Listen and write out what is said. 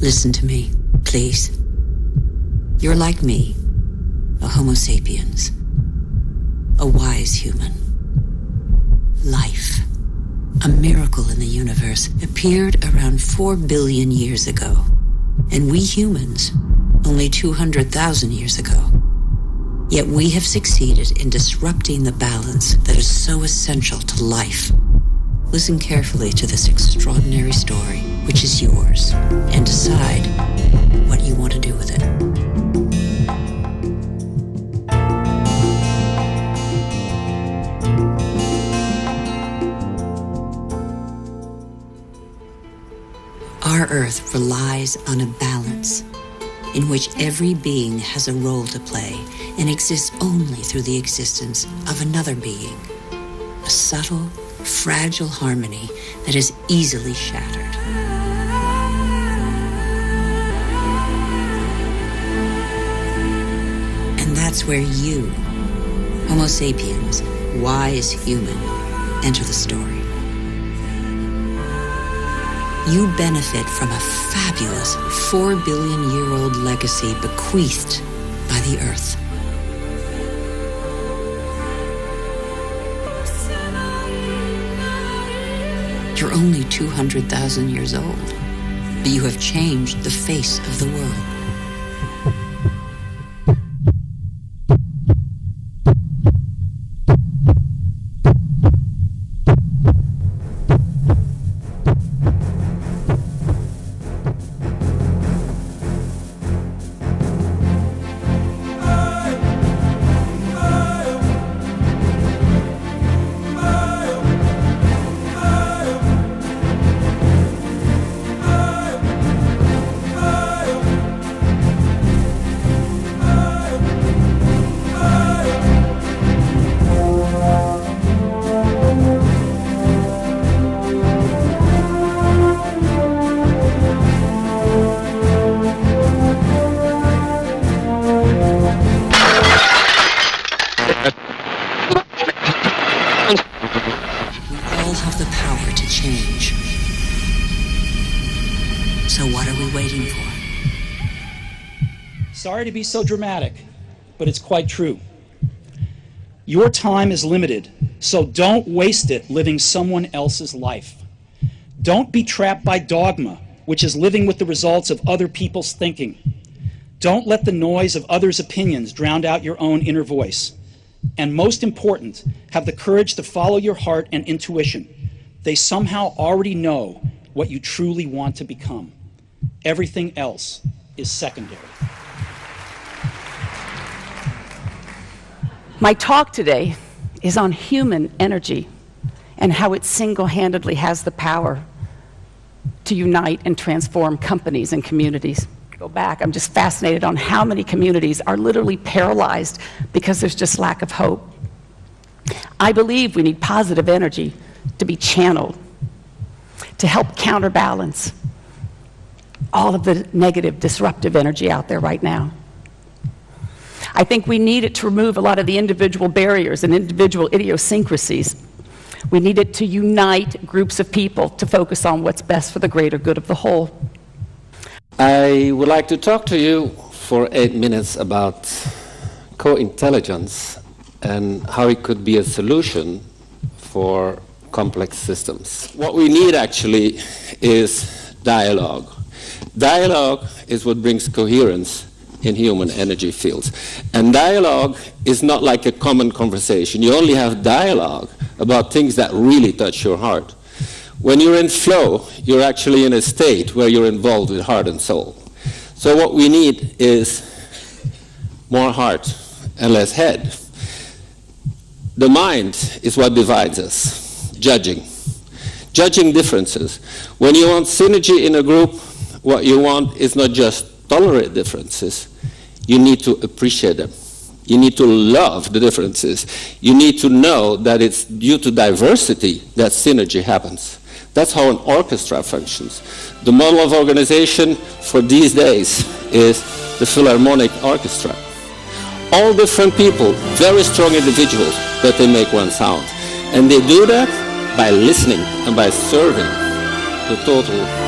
Listen to me, please. You're like me, a Homo sapiens, a wise human. Life, a miracle in the universe, appeared around 4 billion years ago, and we humans, only 200,000 years ago. Yet we have succeeded in disrupting the balance that is so essential to life. Listen carefully to this extraordinary story, which is yours, and decide what you want to do with it. Our Earth relies on a balance in which every being has a role to play and exists only through the existence of another being. A subtle, fragile harmony that is easily shattered. And that's where you, Homo sapiens, wise human, enter the story. You benefit from a fabulous 4 billion-year-old legacy bequeathed by the Earth. You're only 200,000 years old, but you have changed the face of the world. Sorry to be so dramatic, but it's quite true. Your time is limited, so don't waste it living someone else's life. Don't be trapped by dogma, which is living with the results of other people's thinking. Don't let the noise of others' opinions drown out your own inner voice. And most important, have the courage to follow your heart and intuition. They somehow already know what you truly want to become. Everything else is secondary. My talk today is on human energy and how it single-handedly has the power to unite and transform companies and communities. Go back, I'm just fascinated on how many communities are literally paralyzed because there's just lack of hope. I believe we need positive energy to be channeled, to help counterbalance all of the negative, disruptive energy out there right now. I think we need it to remove a lot of the individual barriers and individual idiosyncrasies. We need it to unite groups of people to focus on what's best for the greater good of the whole. I would like to talk to you for 8 minutes about co-intelligence and how it could be a solution for complex systems. What we need actually is dialogue. Dialogue is what brings coherence in human energy fields. And dialogue is not like a common conversation. You only have dialogue about things that really touch your heart. When you're in flow, you're actually in a state where you're involved with heart and soul. So what we need is more heart and less head. The mind is what divides us, judging differences. When you want synergy in a group, what you want is not just tolerate differences. You need to appreciate them. You need to love the differences. You need to know that it's due to diversity that synergy happens. That's how an orchestra functions. The model of organization for these days is the Philharmonic Orchestra. All different people, very strong individuals, but they make one sound. And they do that by listening and by serving the total